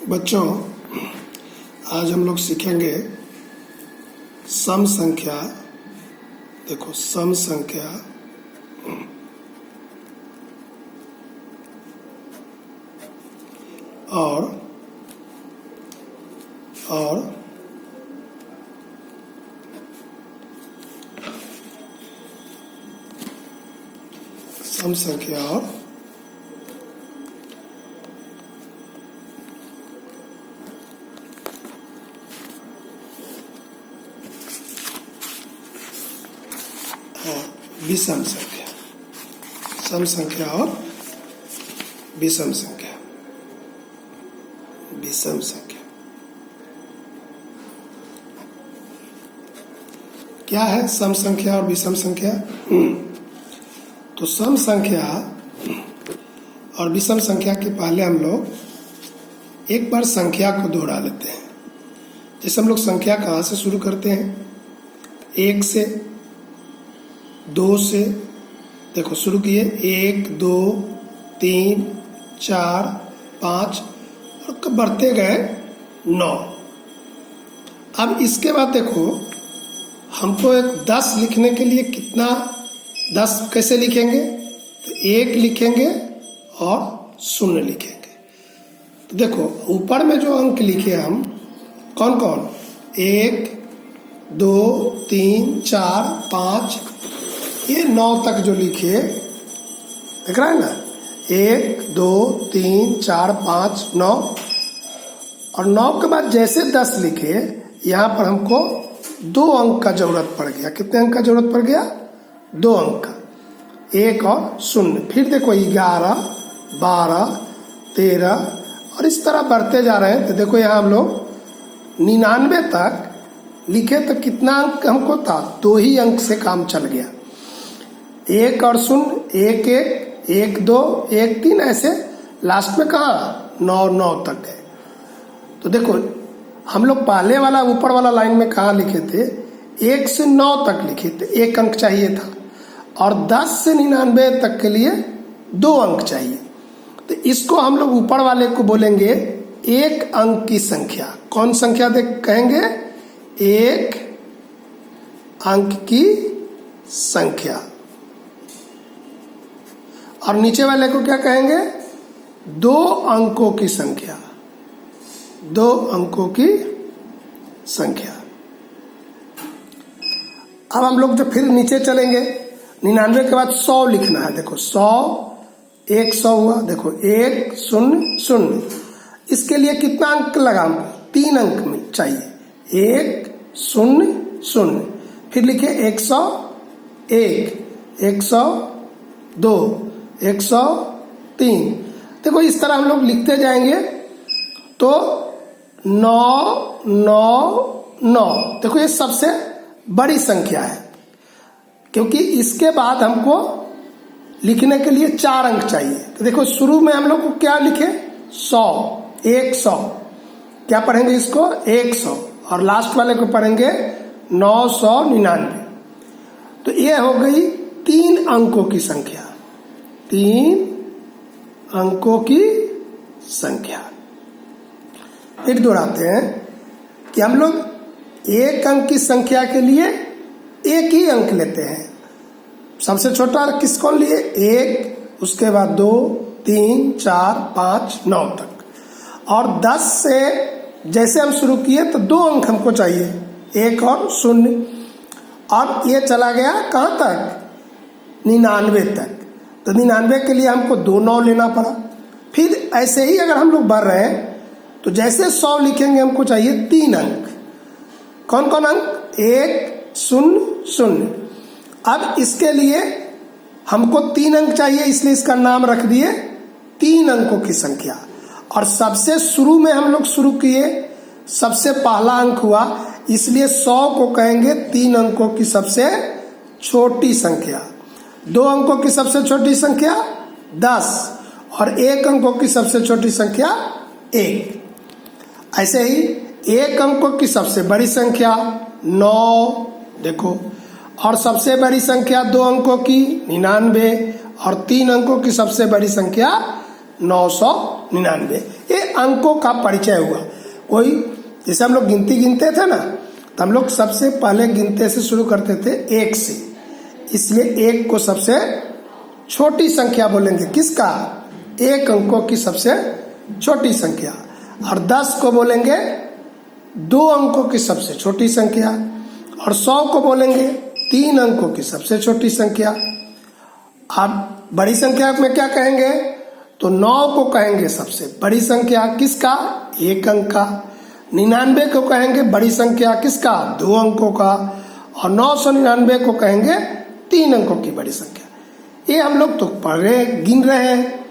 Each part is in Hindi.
बच्चों, आज हम लोग सीखेंगे सम संख्या। देखो, सम संख्या और सम संख्या और विषम संख्या। सम संख्या और विषम संख्या। विषम संख्या क्या है? सम संख्या और विषम संख्या। तो सम संख्या और विषम संख्या के पहले हम लोग एक बार संख्या को दोहरा लेते हैं। जैसे हम लोग संख्या कहाँ से शुरू करते हैं? 1 से, 2 से। देखो, शुरू किए 1 2 3 4 5 और बढ़ते गए 9। अब इसके बाद देखो, हमको एक 10 लिखने के लिए कितना 10 कैसे लिखेंगे? तो 1 लिखेंगे और 0 लिखेंगे। तो देखो, ऊपर में जो अंक लिखे हम कौन कौन? 1 2 3 4 5, ये 9 तक जो लिखे, देख रहा है ना? 1 2 3 4 5 9, और 9 के बाद जैसे 10 लिखे, यहाँ पर हमको 2 अंक का जरूरत पड़ गया। कितने अंक का जरूरत पड़ गया? 2 अंक का, 1 और 0। फिर देखो 11 12 13 और इस तरह बढ़ते जा रहे हैं। तो देखो, यहाँ हम लोग 99 तक लिखे तो कितना अंक हमको था? 2 ही अंक से काम चल गया। 1 और 0, 1 1 1 2 1 3, ऐसे लास्ट में कहाँ 9 तक गए। तो देखो, हम लोग पहले वाला ऊपर वाला लाइन में कहाँ लिखे थे? 1 से 9 तक लिखे थे, 1 अंक चाहिए था, और 10 से 99 तक के लिए 2 अंक चाहिए। तो इसको हम लोग ऊपर वाले को बोलेंगे 1 अंक की संख्या। कौन संख्या देख कहेंगे? 1 अंक की संख्या। और नीचे वाले को क्या कहेंगे? 2 अंकों की संख्या। 2 अंकों की संख्या। अब हम लोग जो फिर नीचे चलेंगे, 99 के बाद 100 लिखना है। देखो, 100 100 हुआ। देखो, 1 0 0। इसके लिए कितना अंक लगा हमको? 3 अंक में चाहिए। 1 0 0। फिर लिखे 101 102 103। देखो, इस तरह हम लोग लिखते जाएंगे तो 9 9 9। देखो, ये सबसे बड़ी संख्या है, क्योंकि इसके बाद हमको लिखने के लिए 4 अंक चाहिए। तो देखो, शुरू में हम लोग को क्या लिखे? 100 100। क्या पढ़ेंगे इसको? 100। और लास्ट वाले को पढ़ेंगे 999। तो ये हो गई 3 अंकों की संख्या। 3 अंकों की संख्या। फिर दोहराते हैं कि हम लोग 1 अंक की संख्या के लिए 1 ही अंक लेते हैं। सबसे छोटा किस कौन लिए? 1, उसके बाद 2 3 4 5 9 तक। और 10 से जैसे हम शुरू किए तो 2 अंक हमको चाहिए, 1 और 0। और ये चला गया कहाँ तक? 99 तक। तो 99 के लिए हमको 2 9 लेना पड़ा। फिर ऐसे ही अगर हम लोग बढ़ रहे हैं तो जैसे 100 लिखेंगे, हमको चाहिए 3 अंक। कौन कौन अंक? 1 0 0। अब इसके लिए हमको 3 अंक चाहिए, इसलिए इसका नाम रख दिए 3 अंकों की संख्या। और सबसे शुरू में हम लोग शुरू किए, सबसे पहला अंक हुआ, इसलिए 100 को कहेंगे 3 अंकों की सबसे छोटी संख्या। 2 अंकों की सबसे छोटी संख्या 10, और 1 अंकों की सबसे छोटी संख्या 1। ऐसे ही 1 अंकों की सबसे बड़ी संख्या 9। देखो, और सबसे बड़ी संख्या 2 अंकों की 99, और 3 अंकों की सबसे बड़ी संख्या 999। ये अंकों का परिचय हुआ। कोई जैसे हम लोग गिनती गिनते थे ना, तो हम लोग सबसे पहले गिनते से शुरू करते थे 1 से, इसलिए 1 को सबसे छोटी संख्या बोलेंगे। किसका? 1 अंकों की सबसे छोटी संख्या। और 10 को बोलेंगे 2 अंकों की सबसे छोटी संख्या। और 100 को बोलेंगे 3 अंकों की सबसे छोटी संख्या। अब बड़ी संख्या में क्या कहेंगे? तो 9 को कहेंगे सबसे बड़ी संख्या। किसका? 1 अंक का। 99 को कहेंगे बड़ी संख्या। किसका? 2 अंकों का। और 999 को कहेंगे 3 अंकों की बड़ी संख्या। ये हम लोग तो पढ़ रहे, गिन रहे हैं।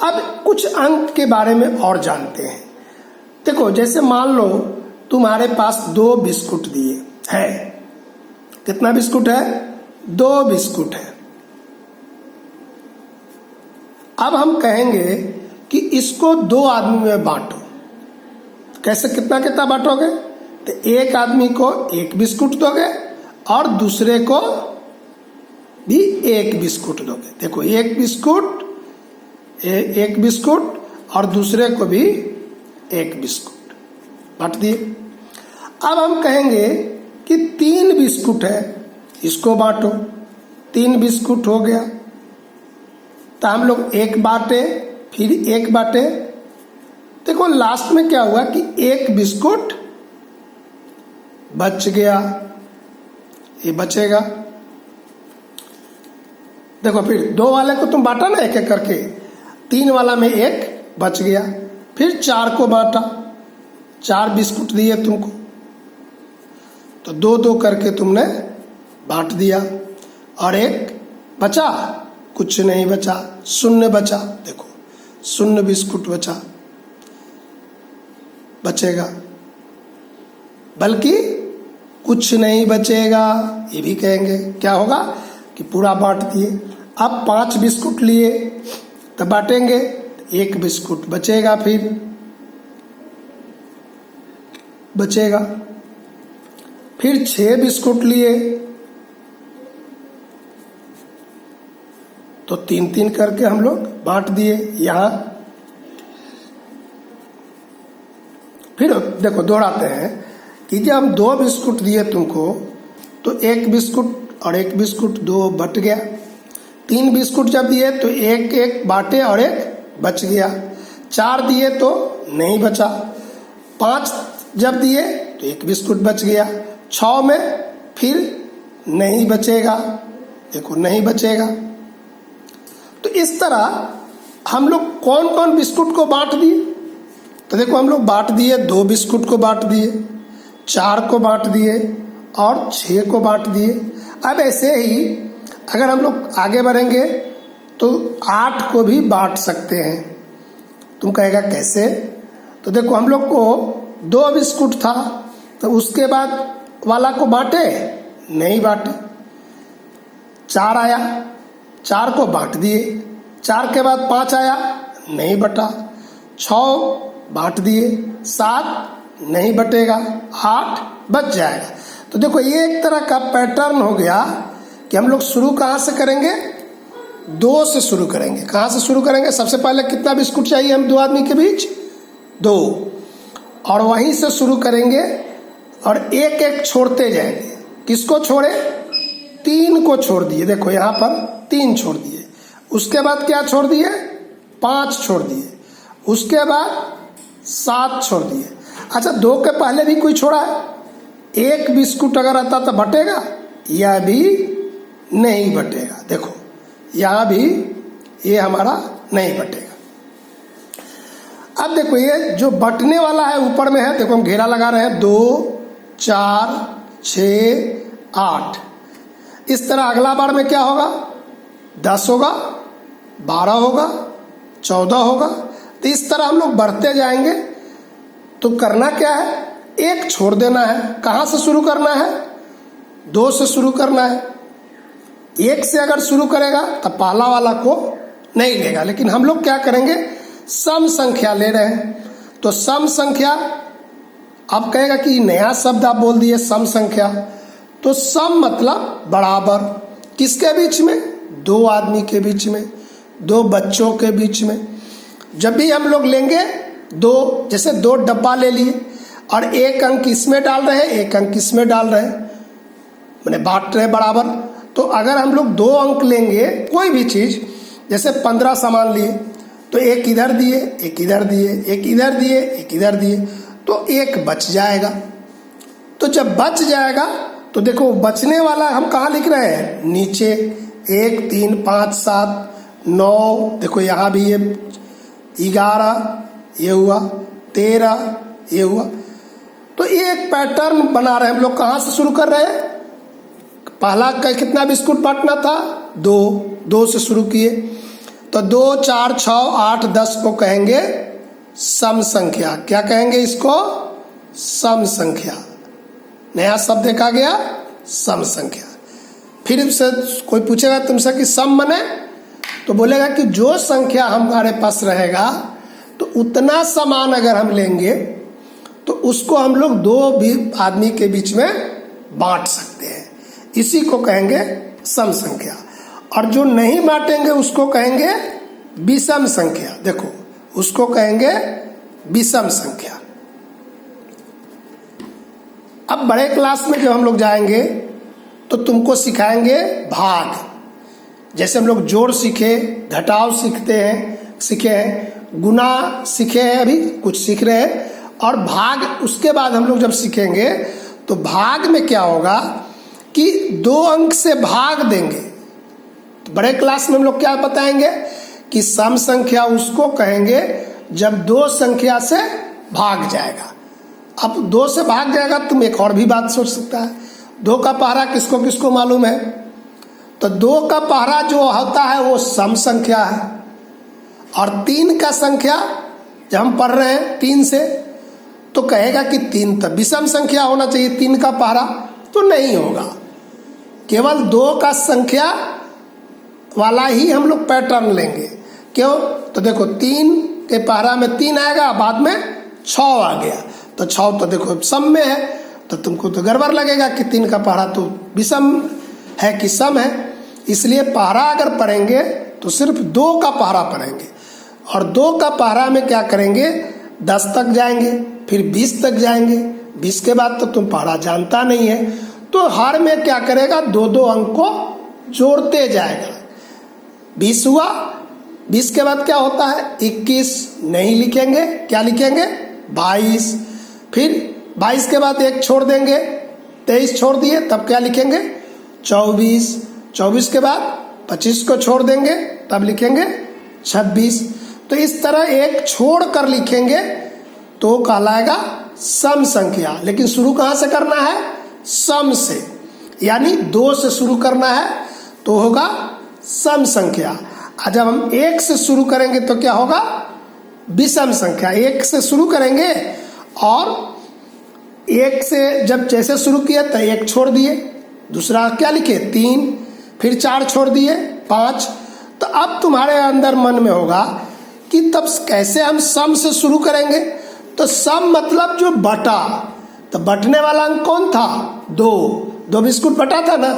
अब कुछ अंक के बारे में और जानते हैं। देखो, जैसे मान लो तुम्हारे पास 2 बिस्कुट दिए है। कितना बिस्कुट है? 2 बिस्कुट है। अब हम कहेंगे कि इसको 2 आदमी में बांटो। कैसे? कितना कितना बांटोगे? तो एक आदमी को 1 बिस्कुट दोगे और दूसरे को भी 1 बिस्कुट दोगे। देखो, 1 बिस्कुट और दूसरे को भी 1 बिस्कुट बांट दिए। अब हम कहेंगे कि 3 बिस्कुट है, इसको बांटो। 3 बिस्कुट हो गया, तो हम लोग 1 बांटे, फिर 1 बांटे। देखो, लास्ट में क्या हुआ कि 1 बिस्कुट बच गया, ये बचेगा। देखो, फिर 2 वाले को तुम बांटा ना 1-1 करके, 3 वाला में 1 बच गया। फिर 4 को बांटा, 4 बिस्कुट दिए तुमको, तो 2-2 करके तुमने बांट दिया। और 1 बचा, कुछ नहीं बचा, 0 बचा। देखो, 0 बिस्कुट बचेगा, बल्कि कुछ नहीं बचेगा, ये भी कहेंगे। क्या होगा कि पूरा बांट दिए। अब 5 बिस्कुट लिए तो बांटेंगे, 1 बिस्कुट बचेगा, फिर बचेगा। फिर 6 बिस्कुट लिए तो 3-3 करके हम लोग बांट दिए यहां। फिर देखो, दोहराते हैं कि जब हम 2 बिस्कुट दिए तुमको, तो 1 बिस्कुट और 1 बिस्कुट 2 बट गया। 3 बिस्कुट जब दिए तो 1-1 बांटे और 1 बच गया। 4 दिए तो नहीं बचा। 5 जब दिए तो 1 बिस्कुट बच गया। 6 में फिर नहीं बचेगा, देखो नहीं बचेगा। तो इस तरह हम लोग कौन कौन बिस्कुट को बांट दिए? तो देखो, हम लोग बांट दिए, 2 बिस्कुट को बांट दिए, 4 को बांट दिए और 6 को बांट दिए। अब ऐसे ही अगर हम लोग आगे बढ़ेंगे तो 8 को भी बांट सकते हैं। तुम कहेगा कैसे? तो देखो, हम लोग को 2 बिस्कुट था, तो उसके बाद वाला को बांटे? नहीं बांटे। 4 आया, 4 को बांट दिए। 4 के बाद 5 आया, नहीं बटा। 6 बांट दिए, 7 नहीं बटेगा, 8 बच जाएगा। तो देखो, ये एक तरह का पैटर्न हो गया कि हम लोग शुरू कहाँ से करेंगे? 2 से शुरू करेंगे। कहाँ से शुरू करेंगे? सबसे पहले कितना बिस्कुट चाहिए हम 2 आदमी के बीच? 2। और वहीं से शुरू करेंगे और 1-1 छोड़ते जाएंगे। किसको छोड़े? 3 को छोड़ दिए। देखो, यहाँ पर 3 छोड़ दिए। उसके बाद क्या छोड़ दिए? 5 छोड़ दिए। उसके बाद 7 छोड़ दिए। अच्छा, 2 के पहले भी कोई छोड़ा है? 1 बिस्कुट अगर आता तो बटेगा? यह भी नहीं बटेगा। देखो, यहाँ भी ये हमारा नहीं बटेगा। अब देखो, ये जो बटने वाला है ऊपर में है, देखो हम घेरा लगा रहे हैं, 2, 4, 6, 8। इस तरह अगला बार में क्या होगा? 10 होगा, 12 होगा, 14 होगा। तो इस तरह हम लोग बढ़ते जाएंगे। तो करना क्या है? 1 छोड़ देना है। कहाँ से शुरू करना है? 2 से शुरू करना है। 1 से अगर शुरू करेगा तो पहला वाला को नहीं लेगा। लेकिन हम लोग क्या करेंगे? सम संख्या ले रहे हैं। तो सम संख्या, अब कहेगा कि नया शब्द आप बोल दिए, सम संख्या। तो सम मतलब बराबर। किसके बीच में? 2 आदमी के बीच में, 2 बच्चों के बीच में। जब भी हम लोग लेंगे दो, जैसे 2 डब्बा ले लिए और एक अंक इसमें डाल रहे हैं, एक अंक इसमें डाल रहे हैं, मैंने बांट रहे बराबर। तो अगर हम लोग 2 अंक लेंगे कोई भी चीज़, जैसे 15 सामान लिए तो एक इधर दिए, एक इधर दिए, एक इधर दिए, एक इधर दिए, तो एक बच जाएगा। तो जब बच जाएगा तो देखो बचने वाला हम कहाँ लिख रहे हैं, नीचे। 1 3 5 7 9, देखो यहाँ भी ये 11 ये हुआ, 13 ये हुआ। तो एक पैटर्न बना रहे हैं हम लोग। कहाँ से शुरू कर रहे हैं, पहला का कितना बिस्कुट बांटना था, 2 से शुरू किए। तो 2 4 6 8 10 को कहेंगे सम संख्या। क्या कहेंगे इसको, सम संख्या। नया शब्द देखा गया, सम संख्या। फिर से कोई पूछेगा तुमसे कि सम मने, तो बोलेगा कि जो संख्या हमारे पास रहेगा तो उतना सामान अगर हम लेंगे तो उसको हम लोग 2 भी आदमी के बीच में बांट सकते हैं, इसी को कहेंगे सम संख्या। और जो नहीं बांटेंगे उसको कहेंगे विषम संख्या। देखो उसको कहेंगे विषम संख्या। अब बड़े क्लास में जब हम लोग जाएंगे तो तुमको सिखाएंगे भाग। जैसे हम लोग जोड़ सीखे, घटाव सीखे हैं, गुना सीखे हैं, अभी कुछ सीख रहे हैं, और भाग उसके बाद हम लोग जब सीखेंगे तो भाग में क्या होगा कि 2 अंक से भाग देंगे। तो बड़े क्लास में हम लोग क्या बताएंगे कि सम संख्या उसको कहेंगे जब 2 संख्या से भाग जाएगा। अब 2 से भाग जाएगा, तुम एक और भी बात सोच सकता है, 2 का पहरा किसको किसको मालूम है, तो 2 का पहरा जो होता है वो सम संख्या है। और 3 का संख्या जब हम पढ़ रहे हैं 3 से, तो कहेगा कि 3 तो विषम संख्या होना चाहिए, 3 का पहरा तो नहीं होगा, केवल 2 का संख्या वाला ही हम लोग पैटर्न लेंगे। क्यों, तो देखो 3 के पहरा में 3 आएगा, बाद में 6 आ गया, तो 6 तो देखो सम में है, तो तुमको तो गड़बड़ लगेगा कि 3 का पहरा तो विषम है कि सम है। इसलिए पहरा अगर पढ़ेंगे तो सिर्फ 2 का पहरा पढ़ेंगे, और 2 का पहरा में क्या करेंगे, 10 तक जाएंगे, फिर 20 तक जाएंगे। 20 के बाद तो तुम पहरा जानता नहीं है, तो हर में क्या करेगा, 2 अंक को जोड़ते जाएगा। 20 हुआ, 20 के बाद क्या होता है, 21 नहीं लिखेंगे, क्या लिखेंगे 22। फिर 22 के बाद 1 छोड़ देंगे, 23 छोड़ दिए, तब क्या लिखेंगे 24। 24 के बाद 25 को छोड़ देंगे, तब लिखेंगे 26। तो इस तरह 1 छोड़ कर लिखेंगे तो कहलाएगा सम संख्या। लेकिन शुरू कहाँ से करना है, सम से, यानी 2 से शुरू करना है तो होगा सम संख्या। और जब हम 1 से शुरू करेंगे तो क्या होगा, विषम संख्या। 1 से शुरू करेंगे और 1 से जब जैसे शुरू किए तो 1 छोड़ दिए, दूसरा क्या लिखे 3, फिर 4 छोड़ दिए 5। तो अब तुम्हारे अंदर मन में होगा कि तब कैसे हम सम से शुरू करेंगे, तो सम मतलब जो बटा, तो बटने वाला अंक कौन था, 2 बिस्कुट बटा था ना।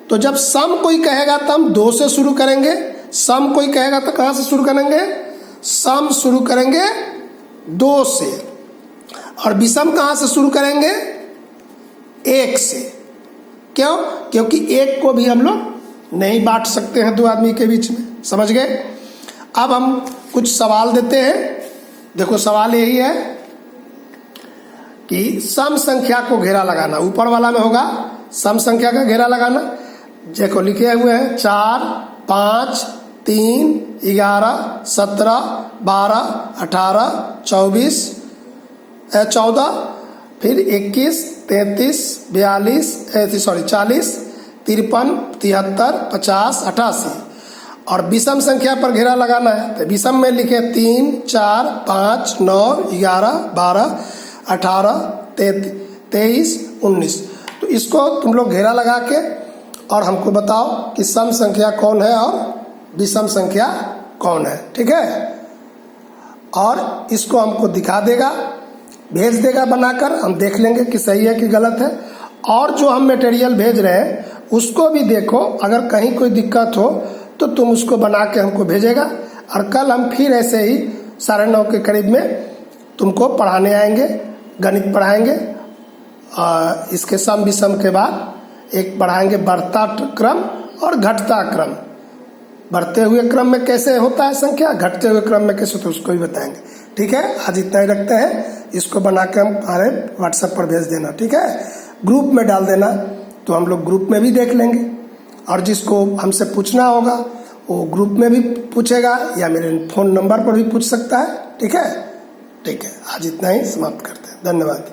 तो जब सम कोई कहेगा तो हम 2 से शुरू करेंगे, सम कोई कहेगा तो कहाँ से शुरू करेंगे, सम शुरू करेंगे 2 से, और विषम कहाँ से शुरू करेंगे 1 से। क्यों, क्योंकि 1 को भी हम लोग नहीं बांट सकते हैं 2 आदमी के बीच में, समझ गए। अब हम कुछ सवाल देते हैं। देखो सवाल यही है कि सम संख्या को घेरा लगाना, ऊपर वाला में होगा सम संख्या का घेरा लगाना। देखो लिखे हुए हैं 4 5 3 11 17 12 18 24 14, फिर 21 33 42 40 53 73 50 88। और विषम संख्या पर घेरा लगाना है, तो विषम में लिखे 3 4 5 9 11 12 18 23 19। तो इसको तुम लोग घेरा लगा के और हमको बताओ कि सम संख्या कौन है और विषम संख्या कौन है, ठीक है। और इसको हमको दिखा देगा, भेज देगा बनाकर, हम देख लेंगे कि सही है कि गलत है। और जो हम मटेरियल भेज रहे हैं उसको भी देखो, अगर कहीं कोई दिक्कत हो तो तुम उसको बना के हमको भेजेगा। और कल हम फिर ऐसे ही 9:30 के करीब में तुमको पढ़ाने आएंगे, गणित पढ़ाएंगे। इसके सम विषम के बाद एक पढ़ाएंगे बढ़ता क्रम और घटता क्रम। बढ़ते हुए क्रम में कैसे होता है संख्या, घटते हुए क्रम में कैसे, तो उसको भी बताएंगे। ठीक है, आज इतना ही रखते हैं। इसको बना के हम हमारे व्हाट्सएप पर भेज देना। ठीक है, ग्रुप में डाल देना, तो हम लोग ग्रुप में भी देख लेंगे। और जिसको हमसे पूछना होगा वो ग्रुप में भी पूछेगा या मेरे फ़ोन नंबर पर भी पूछ सकता है। ठीक है, आज इतना ही समाप्त करते हैं। धन्यवाद।